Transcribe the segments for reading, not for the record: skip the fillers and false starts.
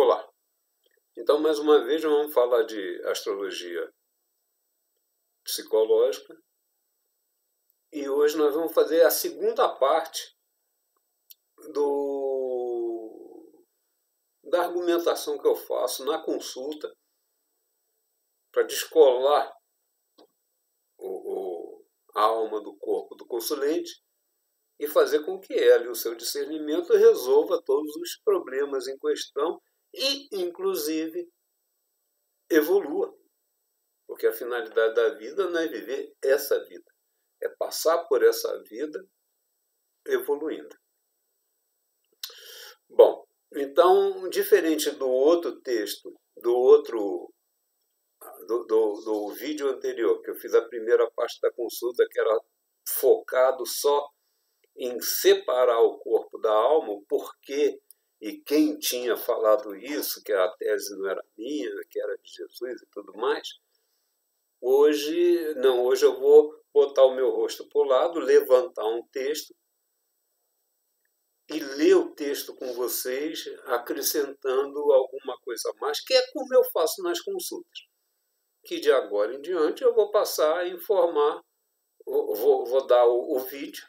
Olá, então mais uma vez vamos falar de astrologia psicológica e hoje nós vamos fazer a segunda parte da argumentação que eu faço na consulta para descolar a alma do corpo do consulente e fazer com que ela e o seu discernimento resolva todos os problemas em questão e, inclusive, evolua. Porque a finalidade da vida não é viver essa vida, é passar por essa vida evoluindo. Bom, então, diferente do outro texto, do vídeo anterior, que eu fiz a primeira parte da consulta, que era focado só em separar o corpo da alma, o porquê e quem tinha falado isso, que a tese não era minha, que era de Jesus e tudo mais. Hoje eu vou botar o meu rosto para o lado, levantar um texto e ler o texto com vocês, acrescentando alguma coisa a mais, que é como eu faço nas consultas. Que de agora em diante eu vou passar a informar, vou dar o vídeo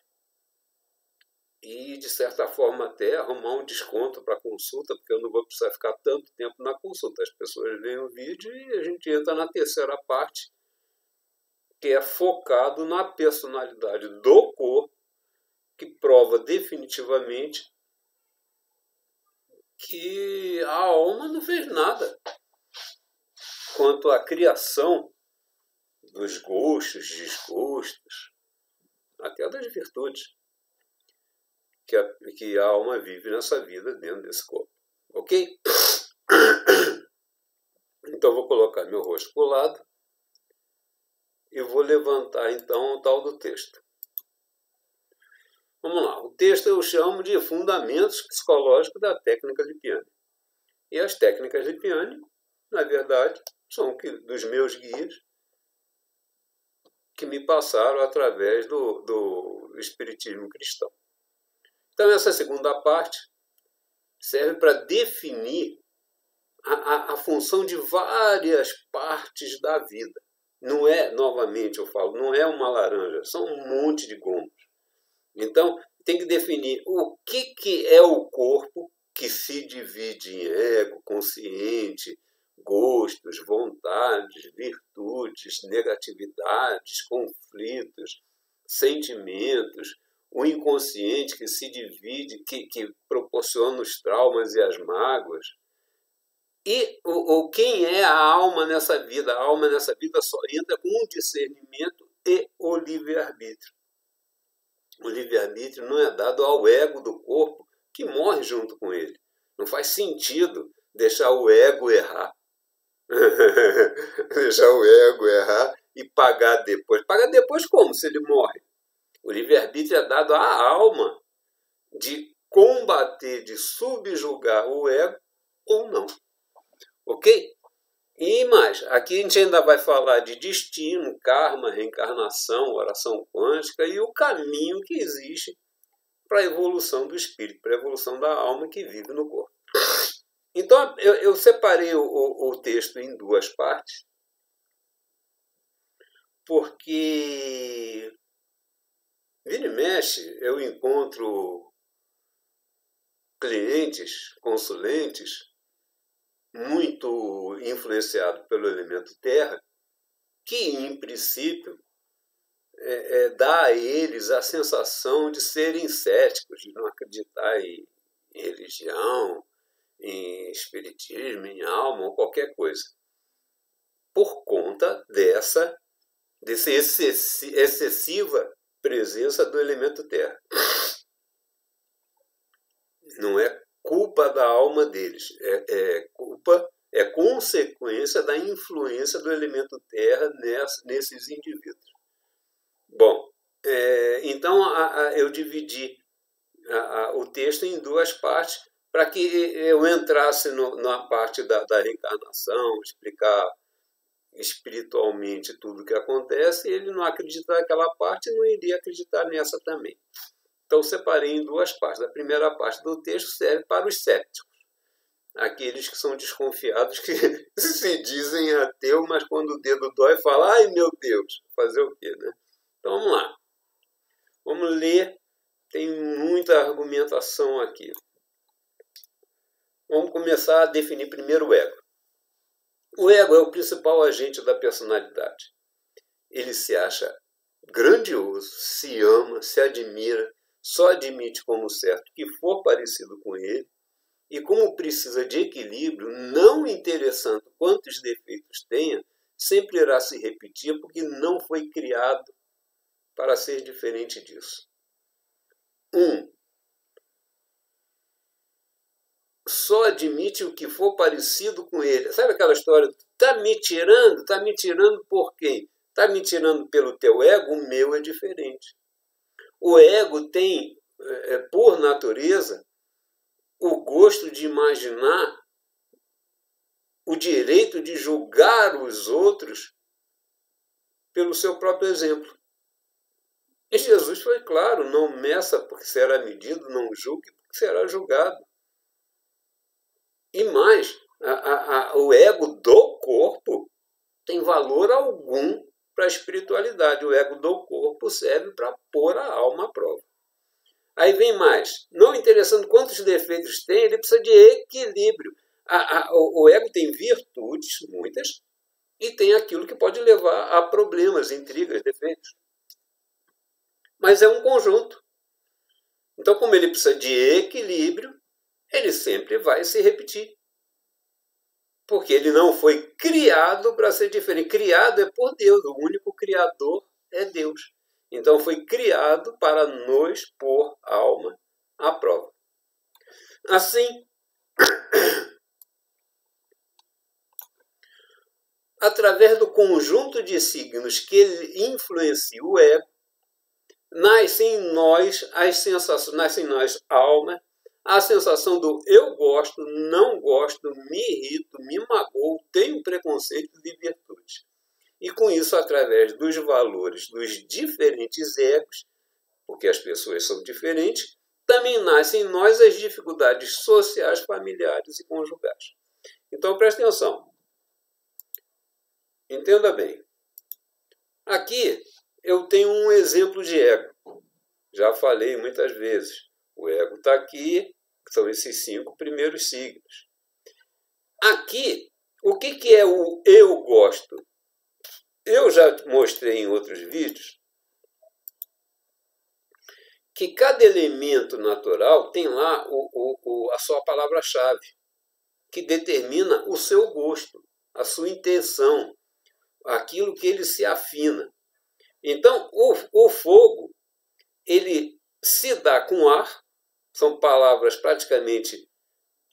e, de certa forma, até arrumar um desconto para a consulta, porque eu não vou precisar ficar tanto tempo na consulta. As pessoas veem o vídeo e a gente entra na terceira parte, que é focado na personalidade do corpo, que prova definitivamente que a alma não fez nada quanto à criação dos gostos, desgostos, até das virtudes que a alma vive nessa vida dentro desse corpo. Ok? Então vou colocar meu rosto para o lado e vou levantar então o tal do texto. Vamos lá, o texto eu chamo de Fundamentos Psicológicos da Técnica Lippiani. E as técnicas Lippiani, na verdade, são dos meus guias que me passaram através do Espiritismo cristão. Então essa segunda parte serve para definir a função de várias partes da vida. Não é, novamente eu falo, não é uma laranja, são um monte de gomos. Então, tem que definir o que é o corpo, que se divide em ego, consciente, gostos, vontades, virtudes, negatividades, conflitos, sentimentos, o inconsciente que se divide, que proporciona os traumas e as mágoas. E quem é a alma nessa vida? A alma nessa vida só entra com o discernimento e o livre-arbítrio. O livre-arbítrio não é dado ao ego do corpo, que morre junto com ele. Não faz sentido deixar o ego errar. Deixar o ego errar e pagar depois. Pagar depois como, se ele morre? O livre-arbítrio é dado à alma de combater, de subjugar o ego ou não. Ok? E mais, aqui a gente ainda vai falar de destino, karma, reencarnação, oração quântica e o caminho que existe para a evolução do espírito, para a evolução da alma que vive no corpo. Então, eu separei o texto em duas partes, porque vira e mexe, eu encontro clientes, consulentes, muito influenciado pelo elemento terra, que, em princípio, dá a eles a sensação de serem céticos, de não acreditar em religião, em espiritismo, em alma ou qualquer coisa, por conta dessa excessiva presença do elemento terra. Não é culpa da alma deles, é consequência da influência do elemento terra nesses indivíduos. Bom, então eu dividi o texto em duas partes para que eu entrasse na parte da reencarnação, explicar espiritualmente tudo o que acontece, e ele não acreditar naquela parte não iria acreditar nessa também. Então, separei em duas partes. A primeira parte do texto serve para os céticos. aqueles que são desconfiados, que se dizem ateu, mas quando o dedo dói, fala, ai meu Deus, fazer o quê, né? Então vamos lá. Vamos ler, tem muita argumentação aqui. Vamos começar a definir primeiro o ego. O ego é o principal agente da personalidade. Ele se acha grandioso, se ama, se admira, só admite como certo que for parecido com ele, e como precisa de equilíbrio, não interessando quantos defeitos tenha, sempre irá se repetir porque não foi criado para ser diferente disso. Só admite o que for parecido com ele. Sabe aquela história? Tá me tirando? Tá me tirando por quem? Tá me tirando pelo teu ego? O meu é diferente. O ego tem, por natureza, o gosto de imaginar, o direito de julgar os outros pelo seu próprio exemplo. E Jesus foi claro, não meça porque será medido, não julgue porque será julgado. E mais, o ego do corpo tem valor algum para a espiritualidade. O ego do corpo serve para pôr a alma à prova. Aí vem mais. Não interessando quantos defeitos tem, ele precisa de equilíbrio. O ego tem virtudes, muitas, e tem aquilo que pode levar a problemas, intrigas, defeitos. Mas é um conjunto. Então, como ele precisa de equilíbrio, ele sempre vai se repetir. Porque ele não foi criado para ser diferente. Criado é por Deus, o único criador é Deus. Então foi criado para nos pôr a alma à prova. Assim, através do conjunto de signos que ele influencia o ego, nascem em nós as sensações, nascem em nós a alma, a sensação do eu gosto, não gosto, me irrito, me magoo, tenho preconceito de virtude. E com isso, através dos valores dos diferentes egos, porque as pessoas são diferentes, também nascem em nós as dificuldades sociais, familiares e conjugais. Então, preste atenção. Entenda bem. Aqui eu tenho um exemplo de ego. Já falei muitas vezes. O ego está aqui, são esses 5 primeiros signos. Aqui, o que é o eu gosto? Eu já mostrei em outros vídeos que cada elemento natural tem lá a sua palavra-chave, que determina o seu gosto, a sua intenção, aquilo que ele se afina. Então, o fogo, ele se dá com ar, são palavras praticamente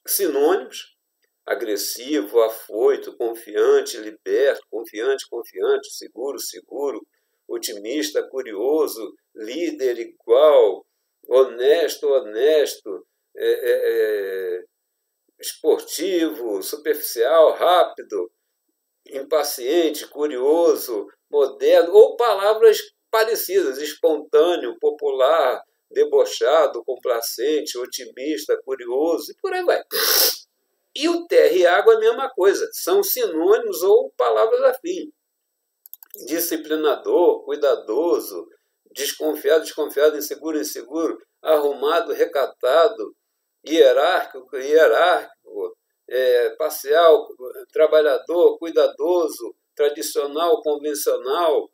sinônimos, agressivo, afoito, confiante, liberto, confiante, seguro, otimista, curioso, líder igual, honesto, esportivo, superficial, rápido, impaciente, curioso, moderno, ou palavras parecidas, espontâneo, popular, debochado, complacente, otimista, curioso, e por aí vai. E o terra e água é a mesma coisa, são sinônimos ou palavras afins. Disciplinador, cuidadoso, desconfiado, inseguro, arrumado, recatado, hierárquico, parcial, trabalhador, cuidadoso, tradicional, convencional,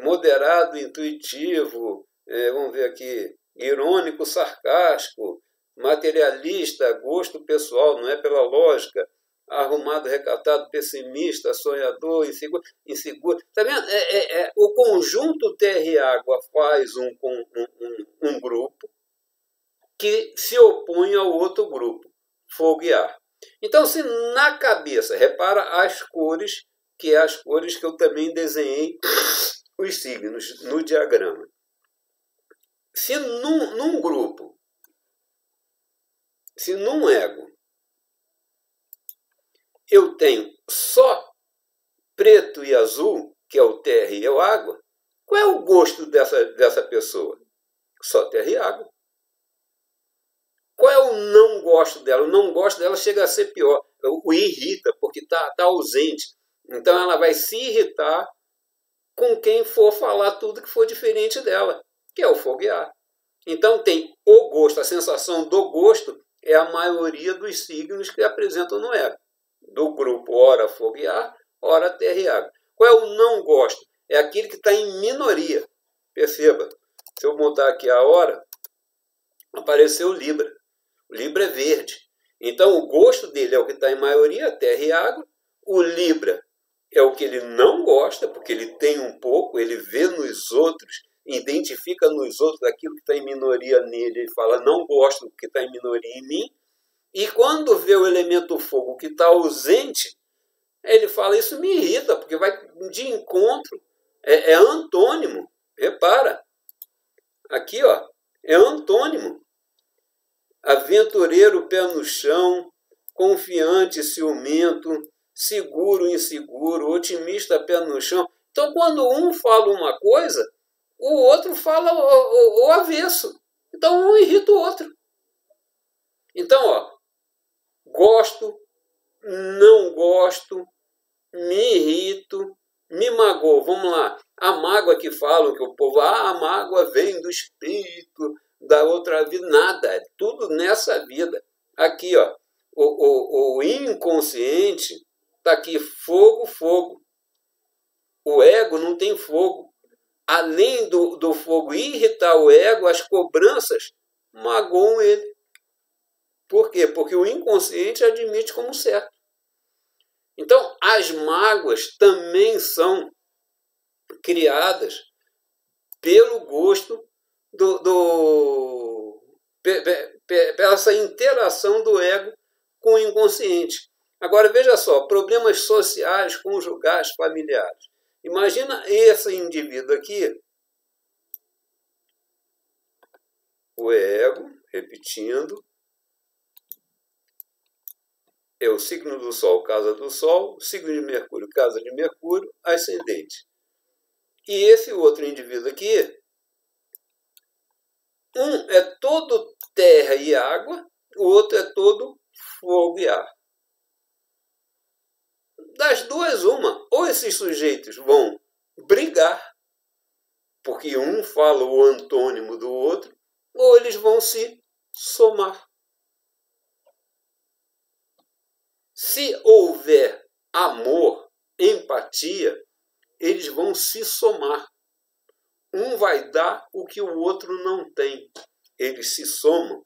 moderado, intuitivo, vamos ver aqui, irônico, sarcástico, materialista, gosto pessoal, não é pela lógica, arrumado, recatado, pessimista, sonhador, inseguro. Tá vendo? O conjunto terra e água faz um grupo que se opõe ao outro grupo, fogo e ar. Então, se na cabeça, repara as cores, que é as cores que eu também desenhei os signos no diagrama. Se num grupo, se num ego, eu tenho só preto e azul, que é o terra e o água, qual é o gosto dessa pessoa? Só terra e água. Qual é o o não gosto dela? O não gosto dela chega a ser pior. O irrita, porque está ausente. Então ela vai se irritar com quem for falar tudo que for diferente dela, que é o fogo e ar. Então tem o gosto, a sensação do gosto é a maioria dos signos que apresentam no ego. Do grupo, ora fogo e ar, ora terra e água. Qual é o não gosto? É aquele que está em minoria. Perceba, se eu botar aqui a hora, apareceu o Libra. O Libra é verde. Então o gosto dele é o que está em maioria, terra e água. O Libra é o que ele não gosta, porque ele tem um pouco, ele vê nos outros, identifica nos outros aquilo que está em minoria nele, ele fala, não gosto do que está em minoria em mim. E quando vê o elemento fogo que está ausente, ele fala, isso me irrita, porque vai de encontro, é antônimo. Repara, aqui ó, é antônimo. Aventureiro, pé no chão, confiante, ciumento, seguro, inseguro, otimista, pé no chão. Então, quando um fala uma coisa, o outro fala o avesso. Então, um irrita o outro. Então, ó, gosto, não gosto, me irrito, me magoou. Vamos lá. A mágoa que falam que o povo, a mágoa vem do espírito, da outra vida. Nada, é tudo nessa vida. Aqui, ó, o inconsciente está aqui, fogo, fogo. O ego não tem fogo. Além do fogo irritar o ego, as cobranças magoam ele. Por quê? Porque o inconsciente admite como certo. Então, as mágoas também são criadas pelo gosto pela essa interação do ego com o inconsciente. Agora, veja só, problemas sociais, conjugais, familiares. Imagina esse indivíduo aqui, o ego, repetindo, é o signo do Sol, casa do Sol, o signo de Mercúrio, casa de Mercúrio, ascendente. E esse outro indivíduo aqui, um é todo terra e água, o outro é todo fogo e ar. Das duas, uma. Ou esses sujeitos vão brigar, porque um fala o antônimo do outro, ou eles vão se somar. Se houver amor, empatia, eles vão se somar. Um vai dar o que o outro não tem. Eles se somam.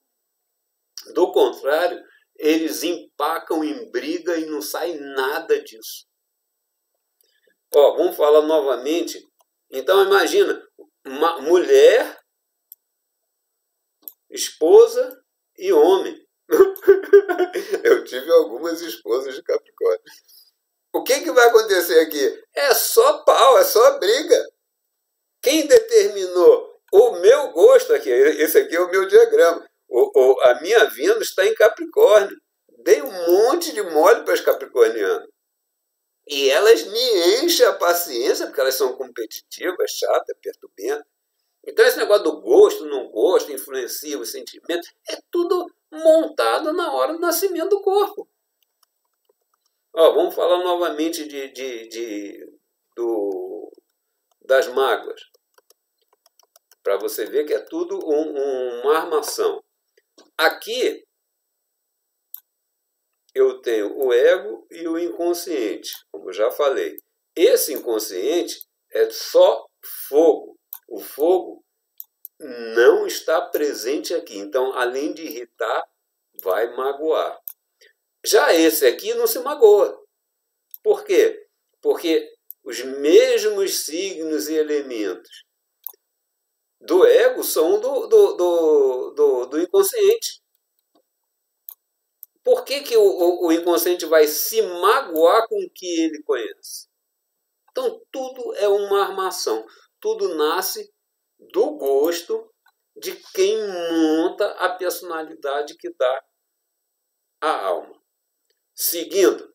Do contrário, eles empacam em briga e não sai nada disso. Ó, vamos falar novamente. Então, imagina, uma mulher, esposa e homem. Eu tive algumas esposas de Capricórnio. O que vai acontecer aqui? É só pau, é só briga. Quem determinou o meu gosto aqui? Esse aqui é o meu diagrama. A minha Vênus está em Capricórnio. Dei um monte de mole para as capricornianas. E elas me enchem a paciência, porque elas são competitivas, chatas, perturbantes. Então esse negócio do gosto, não gosto, influencia os sentimentos, é tudo montado na hora do nascimento do corpo. Ó, vamos falar novamente das mágoas, para você ver que é tudo uma armação. Aqui eu tenho o ego e o inconsciente, como eu já falei. Esse inconsciente é só fogo. O fogo não está presente aqui. Então, além de irritar, vai magoar. Já esse aqui não se magoa. Por quê? Porque os mesmos signos e elementos do ego são do inconsciente. Por que o inconsciente vai se magoar com o que ele conhece? Então, tudo é uma armação. Tudo nasce do gosto de quem monta a personalidade que dá a alma. Seguindo,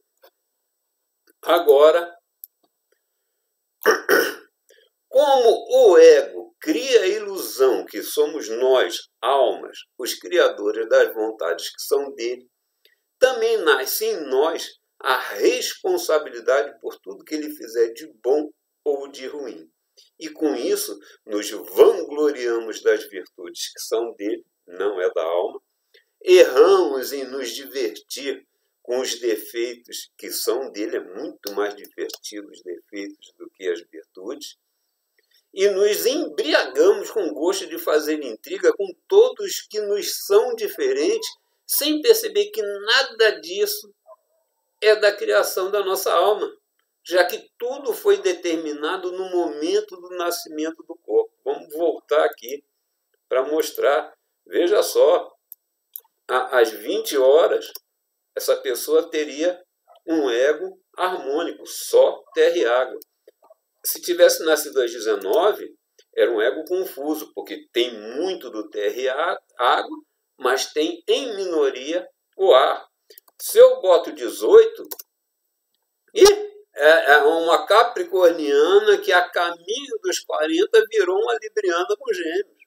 agora, Como o ego cria a ilusão que somos nós, almas, os criadores das vontades que são dele, também nasce em nós a responsabilidade por tudo que ele fizer de bom ou de ruim. E com isso, nos vangloriamos das virtudes que são dele, não é da alma, erramos em nos divertir com os defeitos que são dele, é muito mais divertido os defeitos do que as virtudes, e nos embriagamos com o gosto de fazer intriga com todos que nos são diferentes, sem perceber que nada disso é da criação da nossa alma, já que tudo foi determinado no momento do nascimento do corpo. Vamos voltar aqui para mostrar. Veja só, às 20 horas, essa pessoa teria um ego harmônico, só terra e água. Se tivesse nascido às 19, era um ego confuso, porque tem muito do terra e água, mas tem em minoria o ar. Se eu boto 18, é uma capricorniana que a caminho dos 40 virou uma libriana com gêmeos.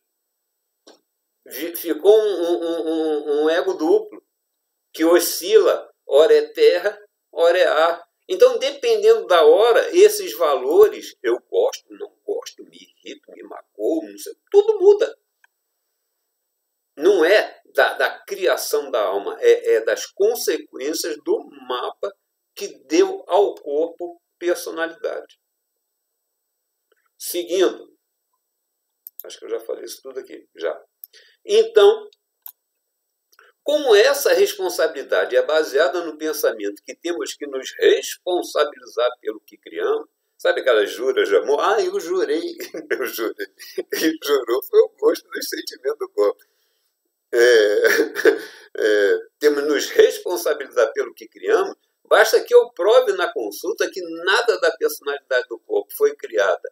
Ficou um ego duplo, que oscila, ora é terra, ora é ar. Então, dependendo da hora, esses valores, eu gosto, não gosto, me irrito, me macoo, não sei, tudo muda. Não é da criação da alma, é das consequências do mapa que deu ao corpo personalidade. Seguindo, acho que eu já falei isso tudo aqui, já. Então, como essa responsabilidade é baseada no pensamento que temos que nos responsabilizar pelo que criamos, sabe aquelas juras de amor? Ah, eu jurei, eu jurei. Ele jurou, foi o gosto dos sentimentos do corpo. Temos que nos responsabilizar pelo que criamos, basta que eu prove na consulta que nada da personalidade do corpo foi criada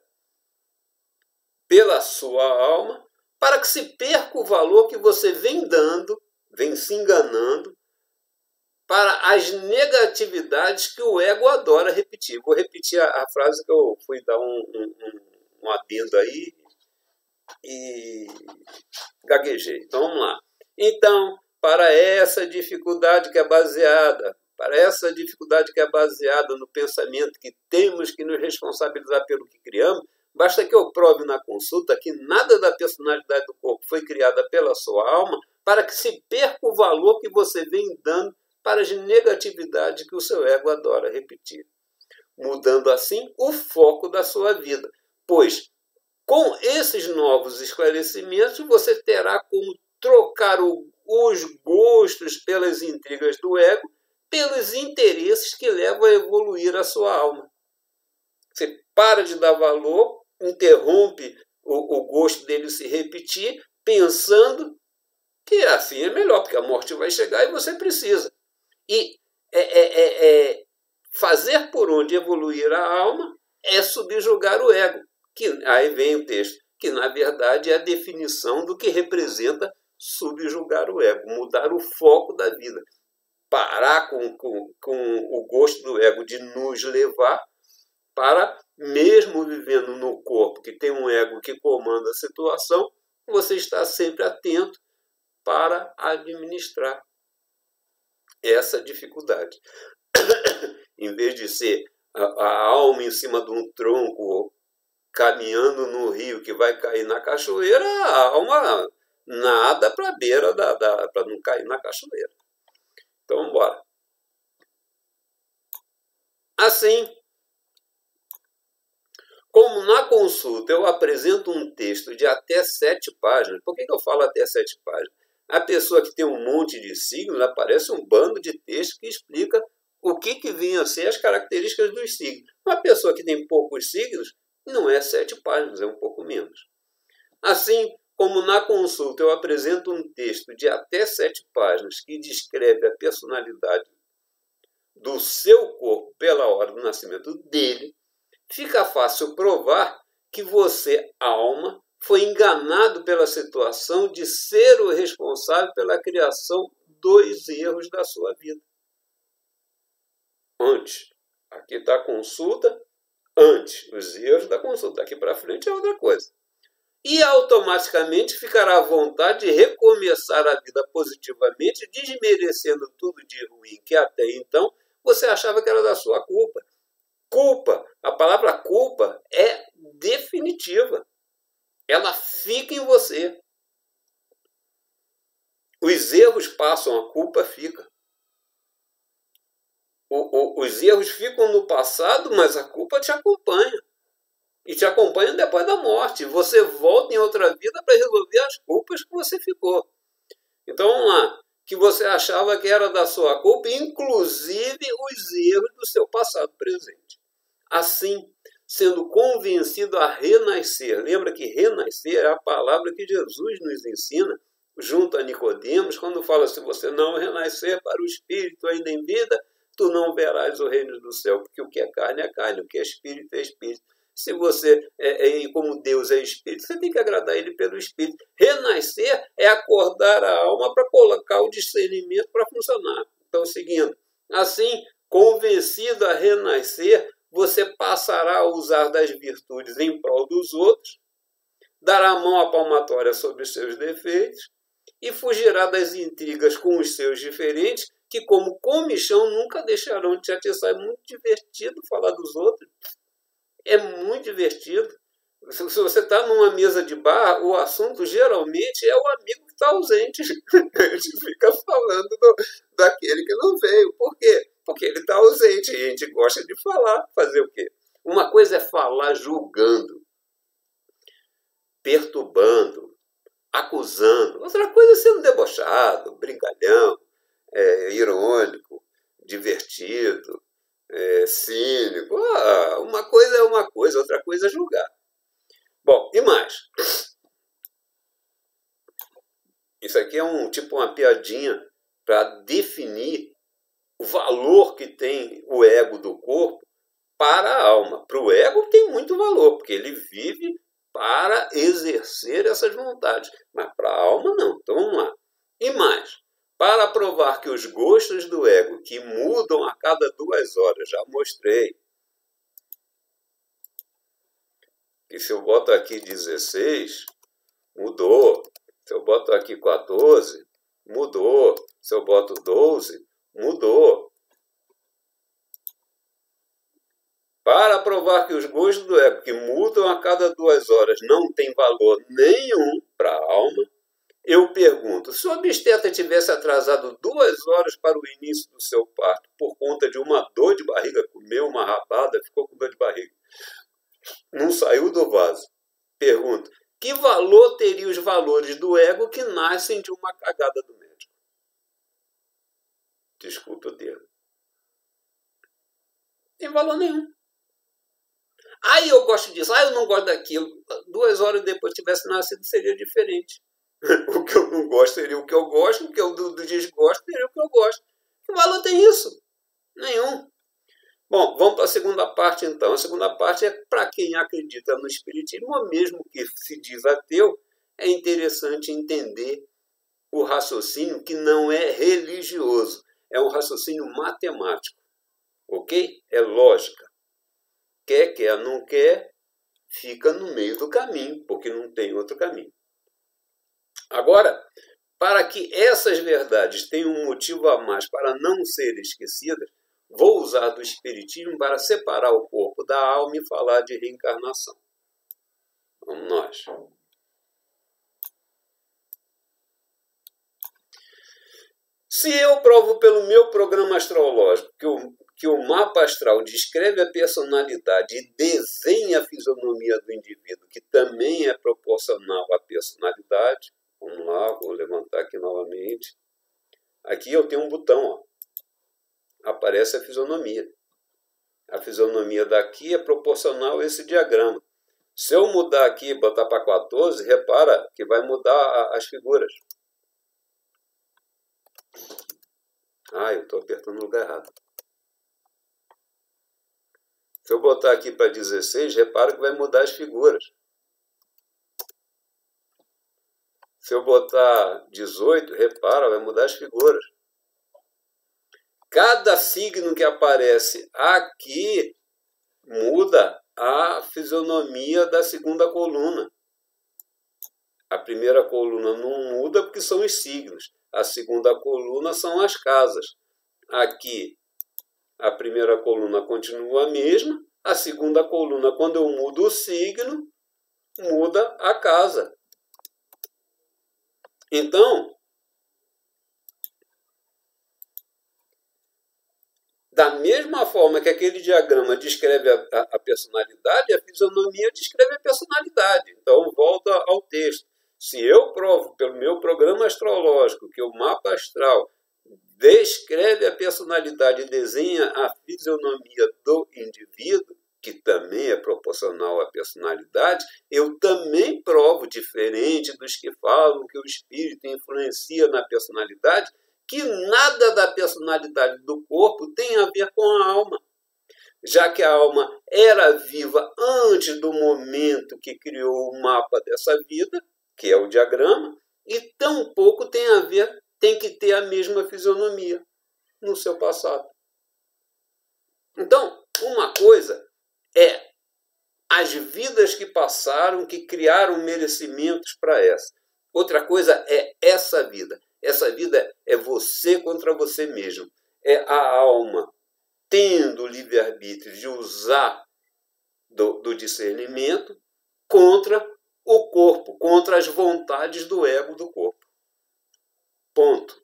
pela sua alma, para que se perca o valor que você vem dando, vem se enganando, para as negatividades que o ego adora repetir. Vou repetir a frase que eu fui dar um adendo aí e gaguejei. Então, vamos lá. Então, para essa dificuldade que é baseada no pensamento que temos que nos responsabilizar pelo que criamos, basta que eu prove na consulta que nada da personalidade do corpo foi criada pela sua alma, para que se perca o valor que você vem dando para as negatividades que o seu ego adora repetir, mudando assim o foco da sua vida. Pois, com esses novos esclarecimentos, você terá como trocar os gostos pelas intrigas do ego pelos interesses que levam a evoluir a sua alma. Você para de dar valor, interrompe o gosto dele se repetir, pensando que assim é melhor, porque a morte vai chegar e você precisa. E fazer por onde evoluir a alma é subjugar o ego. Que, aí vem o texto, que na verdade é a definição do que representa subjugar o ego, mudar o foco da vida. Parar com o gosto do ego de nos levar para, mesmo vivendo no corpo que tem um ego que comanda a situação, você está sempre atento para administrar essa dificuldade. Em vez de ser a alma em cima de um tronco caminhando no rio que vai cair na cachoeira, a alma nada para a beira para não cair na cachoeira. Então, vamos embora. Assim, como na consulta eu apresento um texto de até 7 páginas, por que eu falo até 7 páginas? A pessoa que tem um monte de signos, aparece um bando de texto que explica o que vinha a ser as características dos signos. Uma pessoa que tem poucos signos, não é 7 páginas, é um pouco menos. Assim, como na consulta eu apresento um texto de até 7 páginas que descreve a personalidade do seu corpo pela hora do nascimento dele, fica fácil provar que você, alma, foi enganado pela situação de ser o responsável pela criação dos erros da sua vida. Antes, aqui está a consulta, antes os erros da consulta. Daqui para frente é outra coisa. E automaticamente ficará à vontade de recomeçar a vida positivamente, desmerecendo tudo de ruim que até então você achava que era da sua culpa. Culpa, a palavra culpa é definitiva. Ela fica em você. Os erros passam, a culpa fica. Os erros ficam no passado, mas a culpa te acompanha. E te acompanha depois da morte. Você volta em outra vida para resolver as culpas que você ficou. Então, vamos lá. Que você achava que era da sua culpa, inclusive os erros do seu passado presente. Assim, sendo convencido a renascer. Lembra que renascer é a palavra que Jesus nos ensina, junto a Nicodemos, quando fala: se você não renascer para o Espírito ainda em vida, tu não verás o reino do céu. Porque o que é carne, o que é Espírito. Se você, como Deus é Espírito, você tem que agradar Ele pelo Espírito. Renascer é acordar a alma para colocar o discernimento para funcionar. Então, seguindo. Assim, convencido a renascer, você passará a usar das virtudes em prol dos outros, dará a mão à palmatória sobre os seus defeitos e fugirá das intrigas com os seus diferentes, que, como comichão, nunca deixarão de te atiçar. É muito divertido falar dos outros. É muito divertido. Se você está numa mesa de bar, o assunto geralmente é o amigo que está ausente. A gente fica falando daquele que não veio. Por quê? Porque ele está ausente e a gente gosta de falar. Fazer o quê? Uma coisa é falar julgando, perturbando, acusando. Outra coisa é sendo debochado, brincalhão, irônico, divertido, cínico. Uma coisa é uma coisa, outra coisa é julgar. Bom, e mais? Isso aqui é uma piadinha para definir o valor que tem o ego do corpo para a alma. Para o ego tem muito valor, porque ele vive para exercer essas vontades. Mas para a alma não. Então vamos lá. E mais? Para provar que os gostos do ego, que mudam a cada 2 horas, já mostrei. E se eu boto aqui 16, mudou. Se eu boto aqui 14, mudou. Se eu boto 12, mudou. Para provar que os gostos do ego, que mudam a cada 2 horas, não têm valor nenhum para a alma, eu pergunto: se o obstetra tivesse atrasado 2 horas para o início do seu parto por conta de uma dor de barriga, comeu uma rabada, ficou com dor de barriga, não saiu do vaso. Pergunto: que valor teria os valores do ego que nascem de uma cagada do médico? Desculpe o termo. Tem valor nenhum. Eu gosto disso, eu não gosto daquilo. 2 horas depois tivesse nascido, seria diferente. O que eu não gosto seria o que eu gosto, o que eu do desgosto seria o que eu gosto. Que valor tem isso? Nenhum. Bom, vamos para a segunda parte então. A segunda parte é para quem acredita no espiritismo, ou mesmo que se diz ateu, é interessante entender o raciocínio que não é religioso, é um raciocínio matemático, ok? É lógica. Quer, não quer, fica no meio do caminho, porque não tem outro caminho. Agora, para que essas verdades tenham um motivo a mais para não serem esquecidas, vou usar do espiritismo para separar o corpo da alma e falar de reencarnação. Vamos nós. Se eu provo pelo meu programa astrológico que o mapa astral descreve a personalidade e desenha a fisionomia do indivíduo, que também é proporcional à personalidade, vamos lá, vou levantar aqui novamente. Aqui eu tenho um botão, ó. Aparece a fisionomia. A fisionomia daqui é proporcional a esse diagrama. Se eu mudar aqui e botar para 14, repara que vai mudar as figuras. Eu estou apertando no lugar errado. Se eu botar aqui para 16, repara que vai mudar as figuras. Se eu botar 18, repara, vai mudar as figuras. Cada signo que aparece aqui muda a fisionomia da segunda coluna. A primeira coluna não muda porque são os signos. A segunda coluna são as casas. Aqui, a primeira coluna continua a mesma. A segunda coluna, quando eu mudo o signo, muda a casa. Então, da mesma forma que aquele diagrama descreve a personalidade, a fisionomia descreve a personalidade. Então, volta ao texto. Se eu provo pelo meu programa astrológico que o mapa astral descreve a personalidade e desenha a fisionomia do indivíduo, que também é proporcional à personalidade, eu também provo, diferente dos que falam que o espírito influencia na personalidade, que nada da personalidade do corpo tem a ver com a alma, já que a alma era viva antes do momento que criou o mapa dessa vida, que é o diagrama, e tampouco tem que ter a mesma fisionomia no seu passado. Então, uma coisa é as vidas que passaram, que criaram merecimentos para essa. Outra coisa é essa vida. Essa vida é você contra você mesmo. É a alma tendo o livre-arbítrio de usar do discernimento contra o corpo, contra as vontades do ego do corpo. Ponto.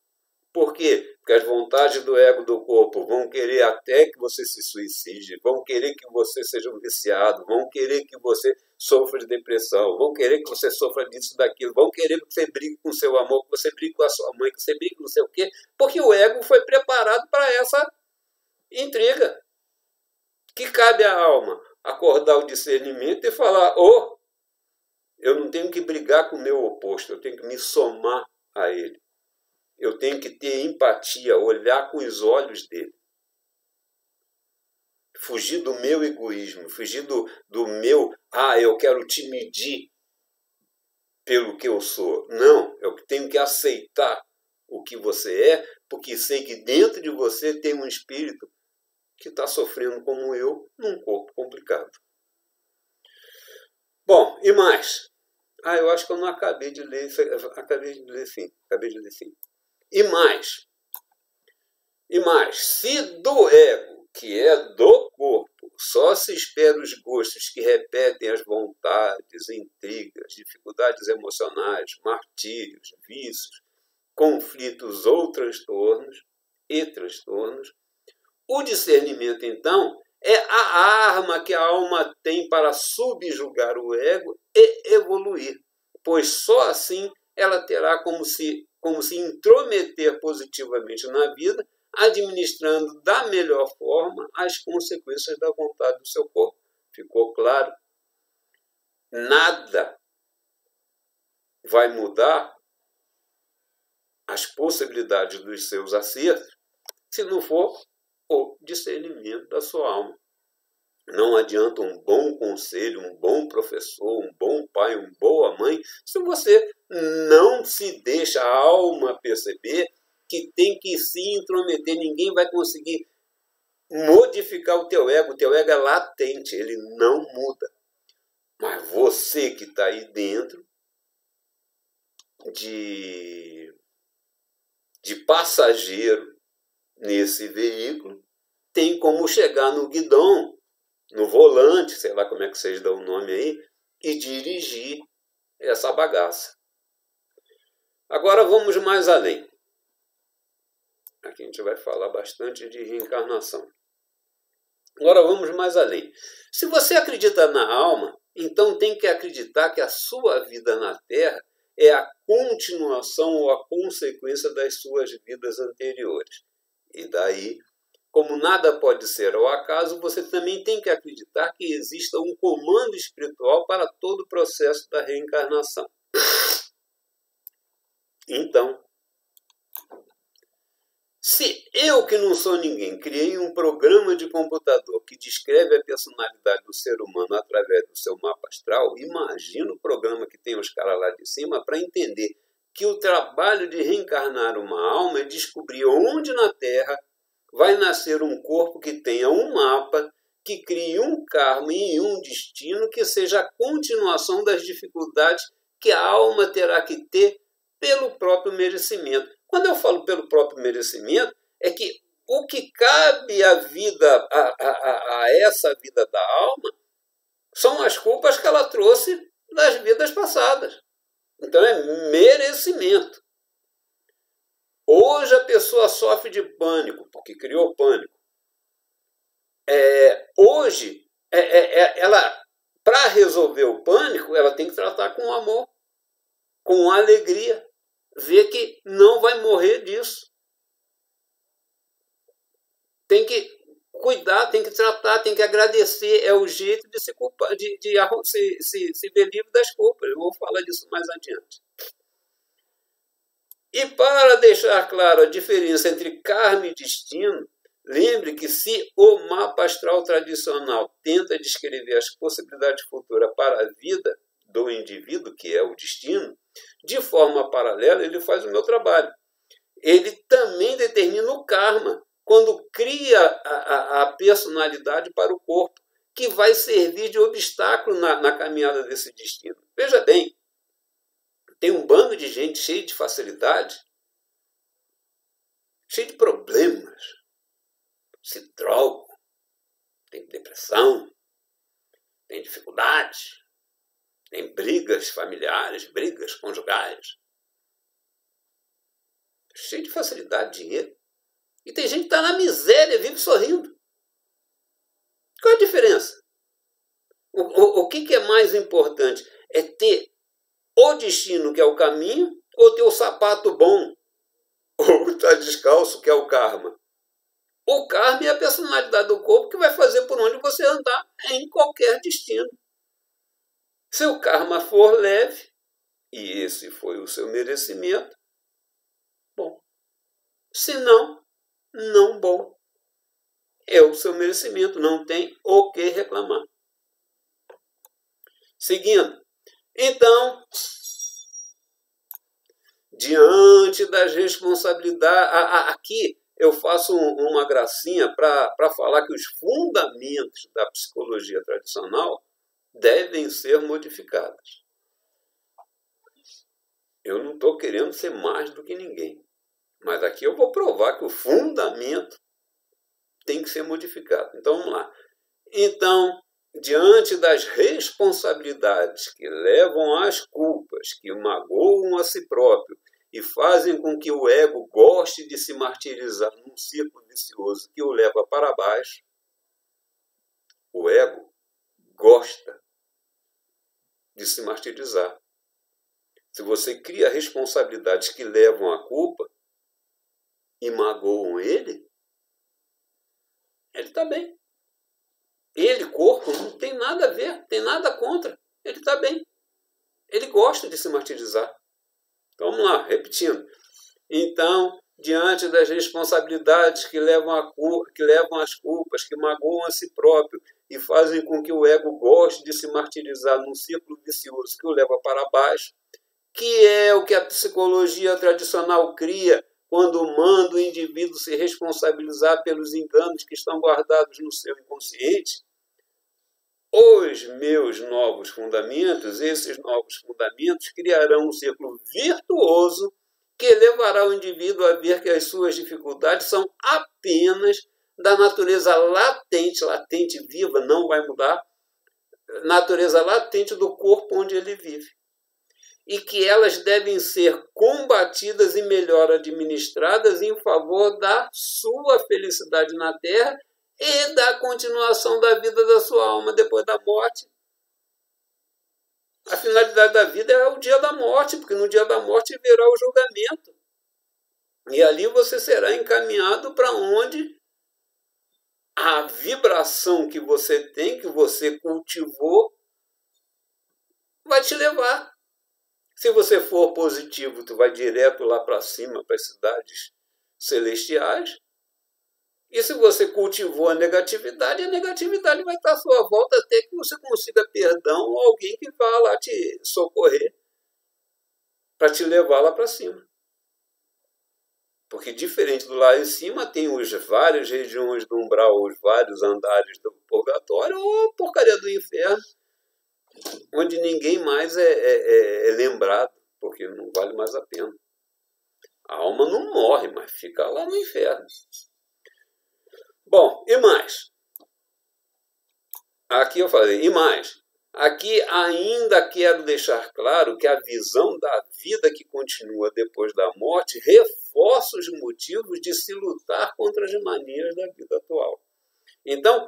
Por quê? Porque as vontades do ego do corpo vão querer até que você se suicide, vão querer que você seja um viciado, vão querer que você sofra de depressão, vão querer que você sofra disso, daquilo, vão querer que você brigue com seu amor, que você brigue com a sua mãe, que você brigue com não sei o quê, porque o ego foi preparado para essa intriga. Que cabe à alma acordar o discernimento e falar: eu não tenho que brigar com o meu oposto, eu tenho que me somar a ele. Eu tenho que ter empatia, olhar com os olhos dele. Fugir do meu egoísmo, fugir do meu, eu quero te medir pelo que eu sou. Não, eu tenho que aceitar o que você é, porque sei que dentro de você tem um espírito que está sofrendo como eu, num corpo complicado. Bom, e mais? Eu acho que eu não acabei de ler isso. Acabei de ler sim. E mais, se do ego, que é do corpo, só se espera os gostos que repetem as vontades, intrigas, dificuldades emocionais, martírios, vícios, conflitos ou transtornos, o discernimento, então, é a arma que a alma tem para subjugar o ego e evoluir, pois só assim ela terá como se intrometer positivamente na vida, administrando da melhor forma as consequências da vontade do seu corpo. Ficou claro? Nada vai mudar as possibilidades dos seus acertos se não for o discernimento da sua alma. Não adianta um bom conselho, um bom professor, um bom pai, uma boa mãe, se você não se deixa a alma perceber que tem que se intrometer. Ninguém vai conseguir modificar o teu ego. O teu ego é latente, ele não muda. Mas você que está aí dentro de passageiro nesse veículo, tem como chegar no guidão, no volante, sei lá como é que vocês dão o nome aí, e dirigir essa bagaça. Agora vamos mais além. Aqui a gente vai falar bastante de reencarnação. Agora vamos mais além. Se você acredita na alma, então tem que acreditar que a sua vida na Terra é a continuação ou a consequência das suas vidas anteriores. E daí, como nada pode ser ao acaso, você também tem que acreditar que exista um comando espiritual para todo o processo da reencarnação. Então, se eu, que não sou ninguém, criei um programa de computador que descreve a personalidade do ser humano através do seu mapa astral, imagina o programa que tem os caras lá de cima para entender que o trabalho de reencarnar uma alma é descobrir onde na Terra vai nascer um corpo que tenha um mapa que crie um karma e um destino que seja a continuação das dificuldades que a alma terá que ter pelo próprio merecimento. Quando eu falo pelo próprio merecimento, é que o que cabe à vida, a essa vida da alma, são as culpas que ela trouxe das vidas passadas. Então é merecimento. Hoje a pessoa sofre de pânico, porque criou pânico. Hoje, ela, para resolver o pânico, ela tem que tratar com amor, com alegria. Ver que não vai morrer disso. Tem que cuidar, tem que tratar, tem que agradecer. É o jeito de se culpar, se ver livre das culpas. Eu vou falar disso mais adiante. E para deixar claro a diferença entre karma e destino, lembre que se o mapa astral tradicional tenta descrever as possibilidades futuras para a vida do indivíduo, que é o destino, de forma paralela ele faz o meu trabalho. Ele também determina o karma, quando cria a personalidade para o corpo, que vai servir de obstáculo na caminhada desse destino. Veja bem, tem um bando de gente cheia de facilidade, cheia de problemas, se drogam, tem depressão, tem dificuldades, tem brigas familiares, brigas conjugais. Cheio de facilidade, dinheiro. E tem gente que está na miséria, vive sorrindo. Qual é a diferença? O que é mais importante? É ter o destino, que é o caminho, ou ter o sapato bom, ou estar descalço, que é o karma. O karma é a personalidade do corpo que vai fazer por onde você andar em qualquer destino. Se o karma for leve, e esse foi o seu merecimento, bom. Se não, não bom. É o seu merecimento, não tem o que reclamar. Seguindo. Então, diante das responsabilidades, aqui eu faço uma gracinha para falar que os fundamentos da psicologia tradicional devem ser modificados. Eu não estou querendo ser mais do que ninguém, mas aqui eu vou provar que o fundamento tem que ser modificado. Então vamos lá. Então, diante das responsabilidades que levam às culpas, que magoam a si próprio e fazem com que o ego goste de se martirizar num círculo vicioso que o leva para baixo, o ego gosta de se martirizar. Se você cria responsabilidades que levam à culpa e magoam ele está bem. Ele, corpo, não tem nada a ver, tem nada contra. Ele está bem. Ele gosta de se martirizar. Então, vamos lá, repetindo. Então, diante das responsabilidades que levam às culpas, que magoam a si próprio e fazem com que o ego goste de se martirizar num círculo vicioso que o leva para baixo, que é o que a psicologia tradicional cria quando manda o indivíduo se responsabilizar pelos enganos que estão guardados no seu inconsciente, os meus novos fundamentos, esses novos fundamentos, criarão um círculo virtuoso que levará o indivíduo a ver que as suas dificuldades são apenas da natureza latente viva, não vai mudar, natureza latente do corpo onde ele vive. E que elas devem ser combatidas e melhor administradas em favor da sua felicidade na Terra e da continuação da vida da sua alma depois da morte. A finalidade da vida é o dia da morte, porque no dia da morte virá o julgamento. E ali você será encaminhado para onde a vibração que você tem, que você cultivou, vai te levar. Se você for positivo, tu vai direto lá para cima, para as cidades celestiais. E se você cultivou a negatividade vai estar à sua volta até que você consiga perdão ou alguém que vá lá te socorrer para te levar lá para cima. Porque diferente do lá em cima, tem as várias regiões do umbral, os vários andares do purgatório, ou porcaria do inferno, onde ninguém mais é lembrado, porque não vale mais a pena. A alma não morre, mas fica lá no inferno. Bom, e mais? Aqui eu falei, e mais? Aqui ainda quero deixar claro que a visão da vida que continua depois da morte reforça os motivos de se lutar contra as manias da vida atual. Então,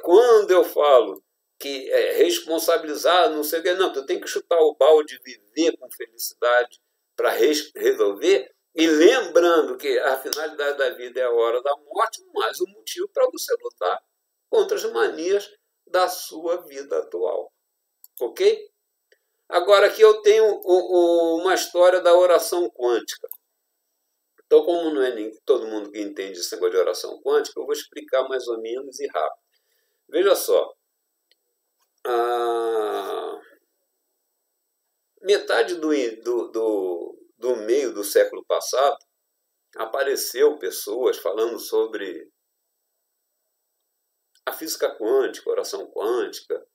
quando eu falo que responsabilizar, não sei o que, não, tu tem que chutar o balde e viver com felicidade para resolver, e lembrando que a finalidade da vida é a hora da morte, mais um motivo para você lutar contra as manias da sua vida atual. Ok? Agora aqui eu tenho uma história da oração quântica. Então, como não é todo mundo que entende esse negócio de oração quântica, eu vou explicar mais ou menos e rápido. Veja só. Metade do meio do século passado, apareceu pessoas falando sobre a física quântica, oração quântica,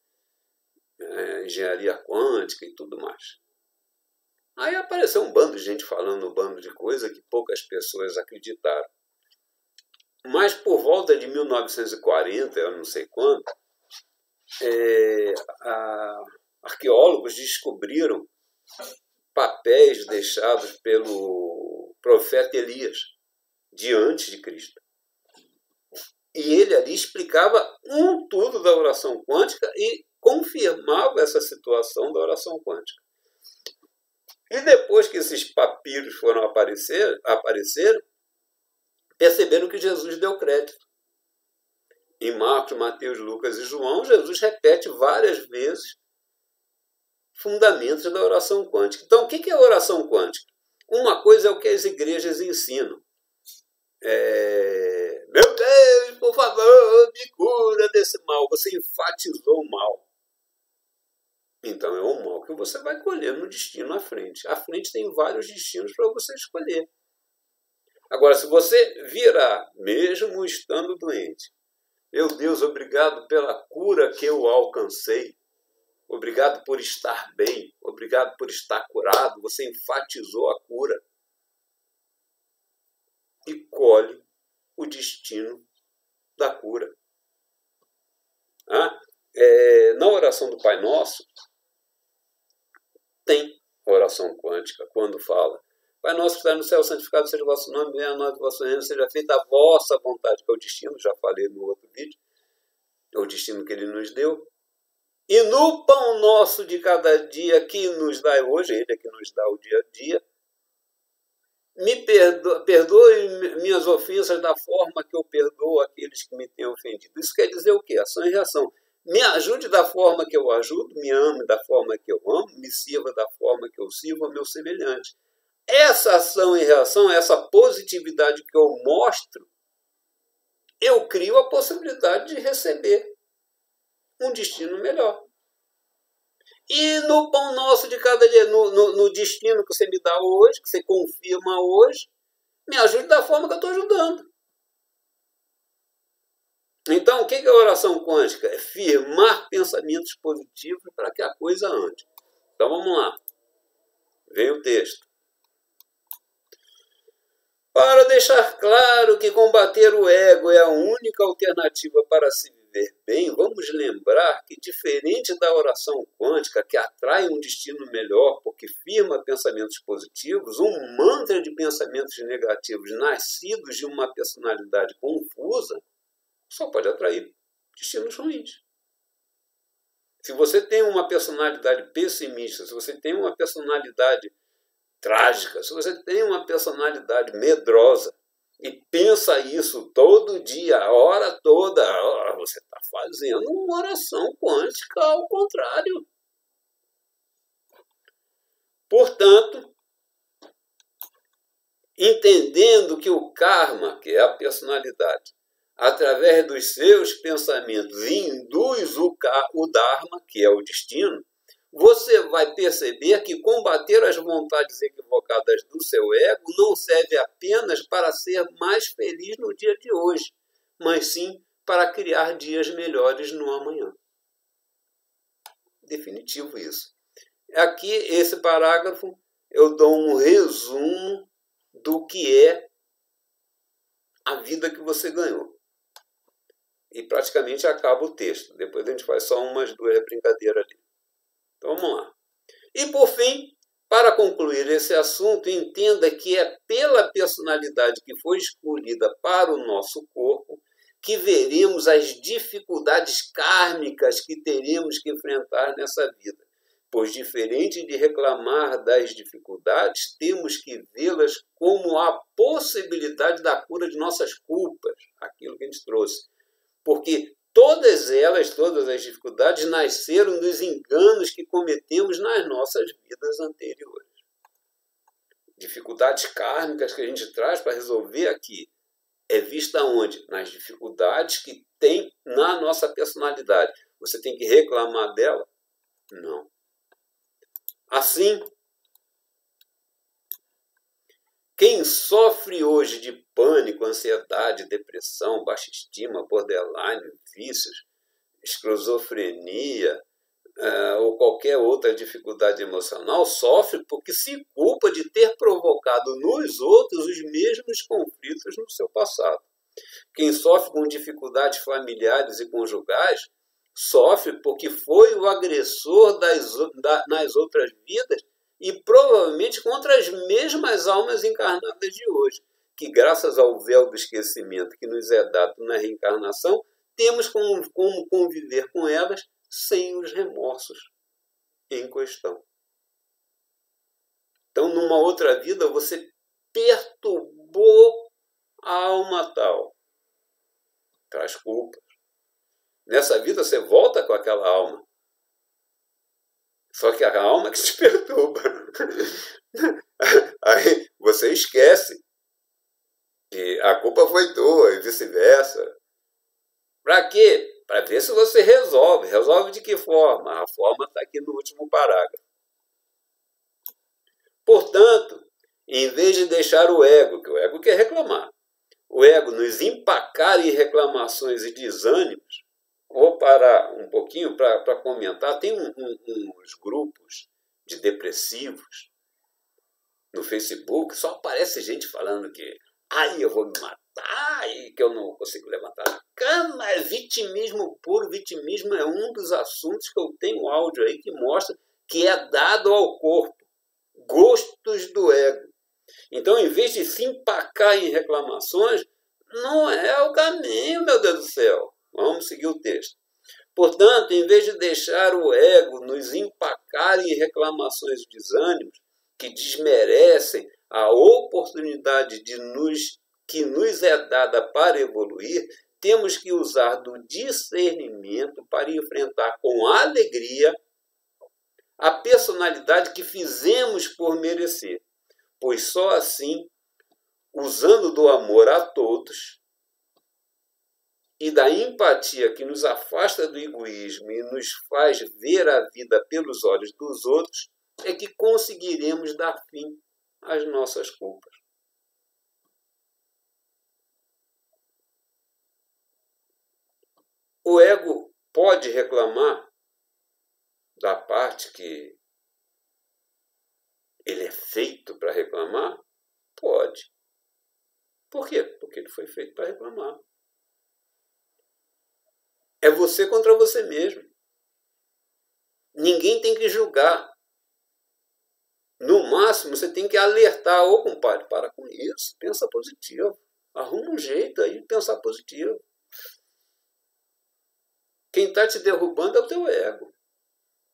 engenharia quântica e tudo mais. Aí apareceu um bando de gente falando um bando de coisa que poucas pessoas acreditaram. Mas por volta de 1940, eu não sei quando, arqueólogos descobriram papéis deixados pelo profeta Elias, de antes de Cristo. E ele ali explicava tudo da oração quântica e confirmava essa situação da oração quântica. E depois que esses papiros foram apareceram, perceberam que Jesus deu crédito. Em Marcos, Mateus, Lucas e João, Jesus repete várias vezes fundamentos da oração quântica. Então, o que é a oração quântica? Uma coisa é o que as igrejas ensinam. Meu Deus, por favor, me cura desse mal. Você enfatizou o mal. Então, é o mal que você vai colher no destino à frente. À frente tem vários destinos para você escolher. Agora, se você virar, mesmo estando doente, meu Deus, obrigado pela cura que eu alcancei. Obrigado por estar bem. Obrigado por estar curado. Você enfatizou a cura. E colhe o destino da cura. Na oração do Pai Nosso, tem oração quântica, quando fala: Pai Nosso que está no céu, santificado seja o vosso nome, venha a nós o vosso reino, seja feita a vossa vontade, que é o destino, já falei no outro vídeo, é o destino que ele nos deu. E no pão nosso de cada dia que nos dá hoje, ele é que nos dá o dia a dia, perdoe minhas ofensas da forma que eu perdoo aqueles que me têm ofendido. Isso quer dizer o quê? Ação e reação. Me ajude da forma que eu ajudo, me ame da forma que eu amo, me sirva da forma que eu sirvo ao meu semelhante. Essa ação e reação, essa positividade que eu mostro, eu crio a possibilidade de receber um destino melhor. E no pão nosso de cada dia, no destino que você me dá hoje, que você confirma hoje, me ajude da forma que eu estou ajudando. Então, o que é a oração quântica? É firmar pensamentos positivos para que a coisa ande. Então, vamos lá. Vem o texto. Para deixar claro que combater o ego é a única alternativa para se viver bem, vamos lembrar que, diferente da oração quântica, que atrai um destino melhor porque firma pensamentos positivos, um mantra de pensamentos negativos nascidos de uma personalidade confusa só pode atrair destinos ruins. Se você tem uma personalidade pessimista, se você tem uma personalidade trágica, se você tem uma personalidade medrosa e pensa isso todo dia, a hora toda, você está fazendo uma oração quântica ao contrário. Portanto, entendendo que o karma, que é a personalidade, através dos seus pensamentos induz o dharma, que é o destino, você vai perceber que combater as vontades equivocadas do seu ego não serve apenas para ser mais feliz no dia de hoje, mas sim para criar dias melhores no amanhã. Definitivo isso. Aqui, esse parágrafo, eu dou um resumo do que é a vida que você ganhou. E praticamente acaba o texto. Depois a gente faz só umas duas brincadeiras ali. Então vamos lá. E por fim, para concluir esse assunto, entenda que é pela personalidade que foi escolhida para o nosso corpo que veremos as dificuldades kármicas que teremos que enfrentar nessa vida. Pois, diferente de reclamar das dificuldades, temos que vê-las como a possibilidade da cura de nossas culpas, aquilo que a gente trouxe. Porque todas as dificuldades nasceram dos enganos que cometemos nas nossas vidas anteriores. Dificuldades kármicas que a gente traz para resolver aqui é vista onde? Nas dificuldades que tem na nossa personalidade. Você tem que reclamar dela? Não. Assim, quem sofre hoje de pânico, ansiedade, depressão, baixa estima, borderline, vícios, esquizofrenia ou qualquer outra dificuldade emocional, sofre porque se culpa de ter provocado nos outros os mesmos conflitos no seu passado. Quem sofre com dificuldades familiares e conjugais sofre porque foi o agressor nas outras vidas e provavelmente contra as mesmas almas encarnadas de hoje, que graças ao véu do esquecimento que nos é dado na reencarnação, temos como conviver com elas sem os remorsos em questão. Então, numa outra vida, você perturbou a alma tal. Traz culpa. Nessa vida você volta com aquela alma. Só que a alma que te perturba. Aí você esquece que a culpa foi tua e vice-versa. Para quê? Para ver se você resolve. Resolve de que forma? A forma está aqui no último parágrafo. Portanto, em vez de deixar o ego, que o ego quer reclamar, o ego nos empacar em reclamações e desânimos, vou parar um pouquinho para comentar. Tem uns grupos de depressivos no Facebook, só aparece gente falando que eu vou me matar e que eu não consigo levantar a cama. É vitimismo puro. Vitimismo é um dos assuntos que eu tenho áudio aí que mostra que é dado ao corpo. Gostos do ego. Então, em vez de se empacar em reclamações, não é o caminho, meu Deus do céu. Vamos seguir o texto. Portanto, em vez de deixar o ego nos empacar em reclamações e desânimos que desmerecem a oportunidade que nos é dada para evoluir, temos que usar do discernimento para enfrentar com alegria a personalidade que fizemos por merecer, pois só assim, usando do amor a todos e da empatia que nos afasta do egoísmo e nos faz ver a vida pelos olhos dos outros, é que conseguiremos dar fim às nossas culpas. O ego pode reclamar da parte que ele é feito para reclamar? Pode. Por quê? Porque ele foi feito para reclamar. É você contra você mesmo. Ninguém tem que julgar. No máximo, você tem que alertar. Ô, compadre, para com isso. Pensa positivo. Arruma um jeito aí de pensar positivo. Quem está te derrubando é o teu ego.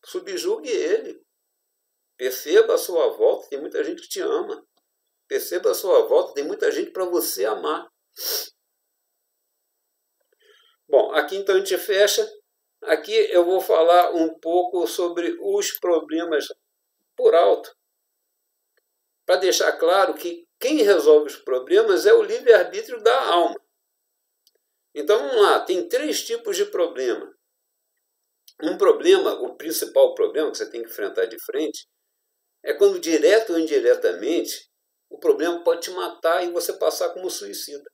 Subjugue ele. Perceba a sua volta, tem muita gente que te ama. Perceba a sua volta, tem muita gente para você amar. Bom, aqui então a gente fecha. Aqui eu vou falar um pouco sobre os problemas por alto. Para deixar claro que quem resolve os problemas é o livre-arbítrio da alma. Então vamos lá, tem 3 tipos de problema. Um problema, o principal problema que você tem que enfrentar de frente, é quando, direto ou indiretamente, o problema pode te matar e você passar como suicida.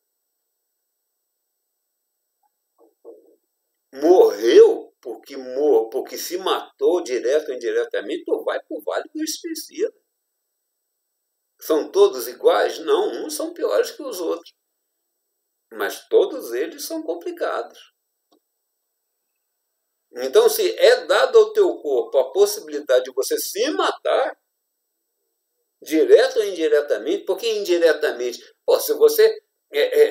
Morreu porque se matou direto ou indiretamente, tu vai para o vale do suicida. São todos iguais? Não, uns são piores que os outros. Mas todos eles são complicados. Então, se é dado ao teu corpo a possibilidade de você se matar, direto ou indiretamente, porque indiretamente, se você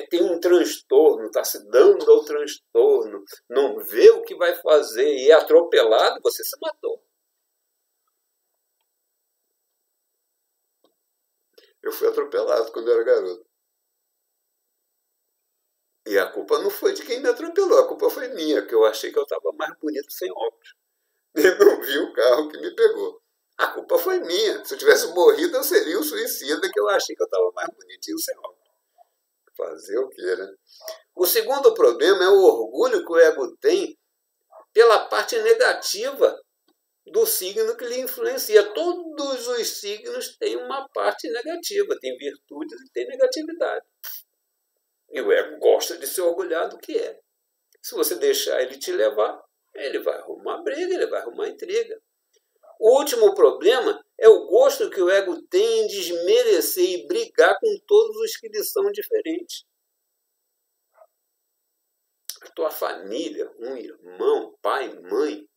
tem um transtorno, está se dando ao transtorno, não vê o que vai fazer e é atropelado, você se matou. Eu fui atropelado quando eu era garoto. E a culpa não foi de quem me atropelou, a culpa foi minha, que eu achei que eu estava mais bonito sem óculos. Eu não vi o carro que me pegou. A culpa foi minha. Se eu tivesse morrido, eu seria um suicida, que eu achei que eu estava mais bonitinho sem óculos. Fazer o quê, né? O segundo problema é o orgulho que o ego tem pela parte negativa do signo que lhe influencia. Todos os signos têm uma parte negativa, tem virtudes e tem negatividade. E o ego gosta de se orgulhar do que é. Se você deixar ele te levar, ele vai arrumar briga, ele vai arrumar intriga. O último problema é o gosto que o ego tem em desmerecer e brigar com todos os que lhe são diferentes. A tua família, um irmão, pai, mãe,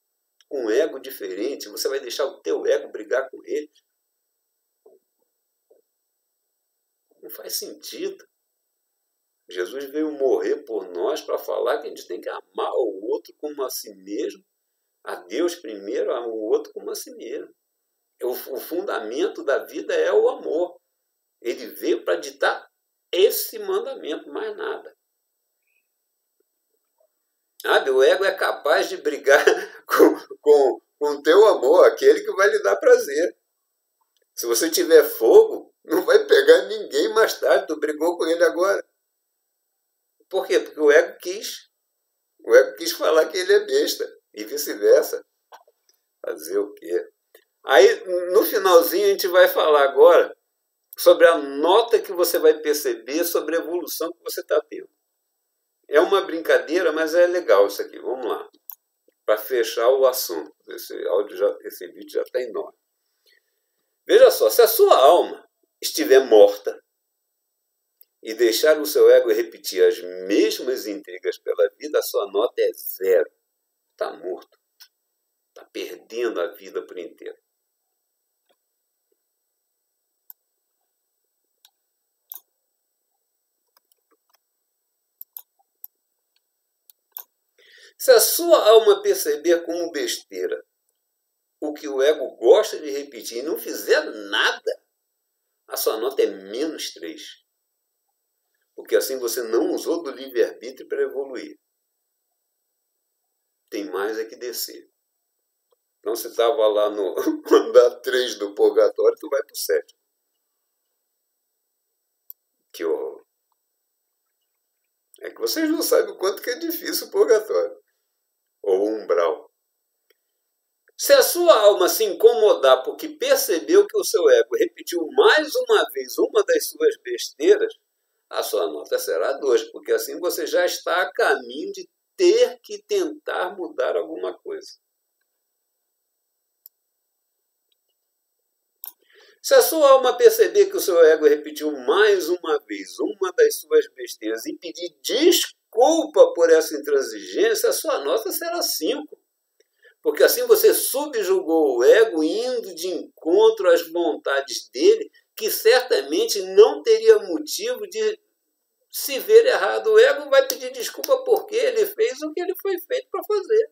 com um ego diferente, você vai deixar o teu ego brigar com eles? Não faz sentido. Jesus veio morrer por nós para falar que a gente tem que amar o outro como a si mesmo, a Deus primeiro, amar o outro como a si mesmo. O fundamento da vida é o amor. Ele veio para ditar esse mandamento, mais nada. O ego é capaz de brigar com o teu amor, aquele que vai lhe dar prazer. Se você tiver fogo, não vai pegar ninguém mais tarde. Tu brigou com ele agora. Por quê? Porque o ego quis. O ego quis falar que ele é besta. E vice-versa. Fazer o quê? Aí, no finalzinho, a gente vai falar agora sobre a nota que você vai perceber sobre a evolução que você está tendo. É uma brincadeira, mas é legal isso aqui. Vamos lá. Para fechar o assunto. Esse vídeo já está enorme. Veja só, se a sua alma estiver morta e deixar o seu ego repetir as mesmas intrigas pela vida, a sua nota é 0. Está morto. Está perdendo a vida por inteiro. Se a sua alma perceber como besteira o que o ego gosta de repetir e não fizer nada, a sua nota é -3. Porque assim você não usou do livre-arbítrio para evoluir. Tem mais é que descer. Então você estava lá no andar 3 do purgatório, tu vai para o 7. Que horror. É que vocês não sabem o quanto que é difícil o purgatório. Ou o umbral. Se a sua alma se incomodar porque percebeu que o seu ego repetiu mais uma vez uma das suas besteiras, a sua nota será 2, porque assim você já está a caminho de ter que tentar mudar alguma coisa. Se a sua alma perceber que o seu ego repetiu mais uma vez uma das suas besteiras e pedir desculpa por essa intransigência, a sua nota será 5. Porque assim você subjugou o ego indo de encontro às vontades dele, que certamente não teria motivo de se ver errado. O ego vai pedir desculpa porque ele fez o que ele foi feito para fazer.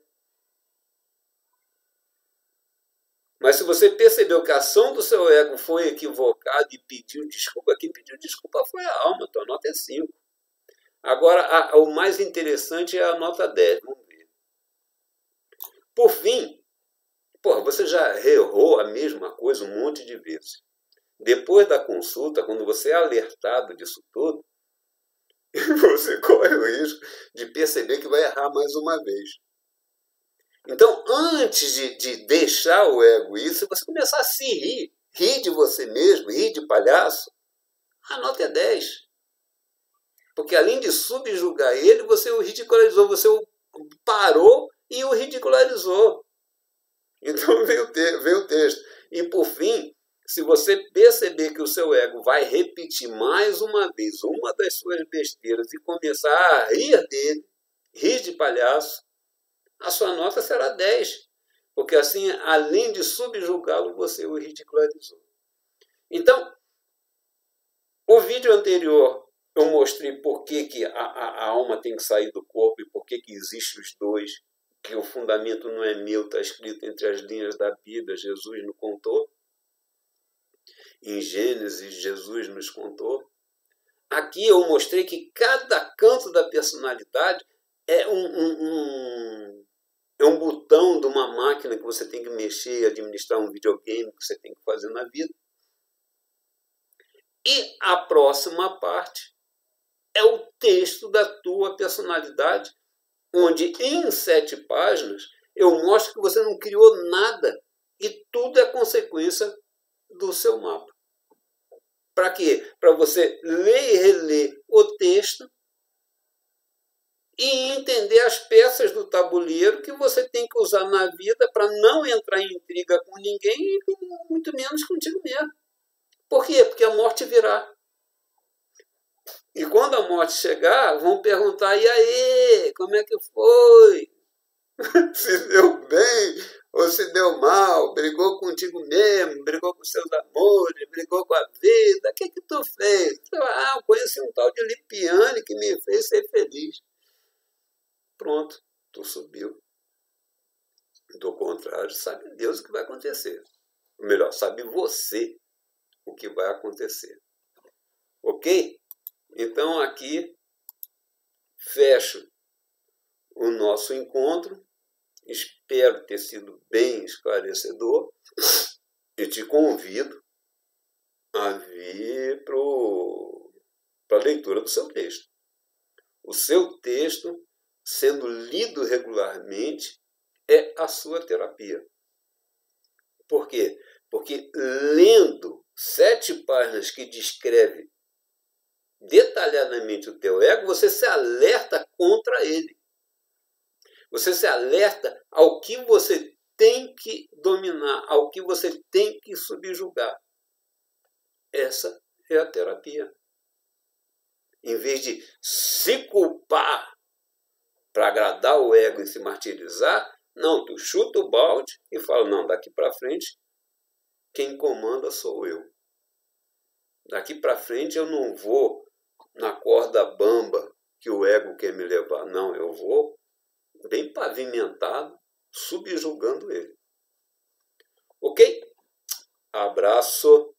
Mas se você percebeu que a ação do seu ego foi equivocada e pediu desculpa, quem pediu desculpa foi a alma, tua nota é 5. Agora, o mais interessante é a nota 10. Vamos ver. Por fim, você já errou a mesma coisa um monte de vezes. Depois da consulta, quando você é alertado disso tudo, você corre o risco de perceber que vai errar mais uma vez. Então, antes de deixar o ego ir, se você começar a se rir de você mesmo, rir de palhaço, a nota é 10. Porque além de subjugar ele, você o ridicularizou, você o parou e o ridicularizou. Então veio o texto. E por fim, se você perceber que o seu ego vai repetir mais uma vez uma das suas besteiras e começar a rir dele, rir de palhaço, a sua nota será 10. Porque assim, além de subjugá-lo, você o ridicularizou. Então, o vídeo anterior eu mostrei por que a alma tem que sair do corpo e por que existem os dois, que o fundamento não é meu, está escrito entre as linhas da Bíblia, Jesus nos contou. Em Gênesis, Jesus nos contou. Aqui eu mostrei que cada canto da personalidade é um botão de uma máquina que você tem que mexer, administrar um videogame que você tem que fazer na vida. E a próxima parte é o texto da tua personalidade, onde em 7 páginas eu mostro que você não criou nada e tudo é consequência do seu mapa. Para quê? Para você ler e reler o texto e entender as peças do tabuleiro que você tem que usar na vida para não entrar em intriga com ninguém e muito menos contigo mesmo. Por quê? Porque a morte virá. E quando a morte chegar, vão perguntar, e aí, como é que foi? Se deu bem ou se deu mal? Brigou contigo mesmo? Brigou com seus amores? Brigou com a vida? O que tu fez? Eu conheci um tal de Lipiane que me fez ser feliz. Pronto, tu subiu. Do contrário, sabe Deus o que vai acontecer. Ou melhor, sabe você o que vai acontecer. Ok? Então aqui fecho o nosso encontro. Espero ter sido bem esclarecedor e te convido a vir para a leitura do seu texto. O seu texto, sendo lido regularmente, é a sua terapia. Por quê? Porque lendo 7 páginas que descreve detalhadamente o teu ego, você se alerta contra ele. Você se alerta ao que você tem que dominar, ao que você tem que subjugar. Essa é a terapia. Em vez de se culpar para agradar o ego e se martirizar, não, tu chuta o balde e fala, não, daqui para frente, quem comanda sou eu. Daqui para frente eu não vou na corda bamba que o ego quer me levar. Não, eu vou bem pavimentado, subjugando ele. Ok? Abraço.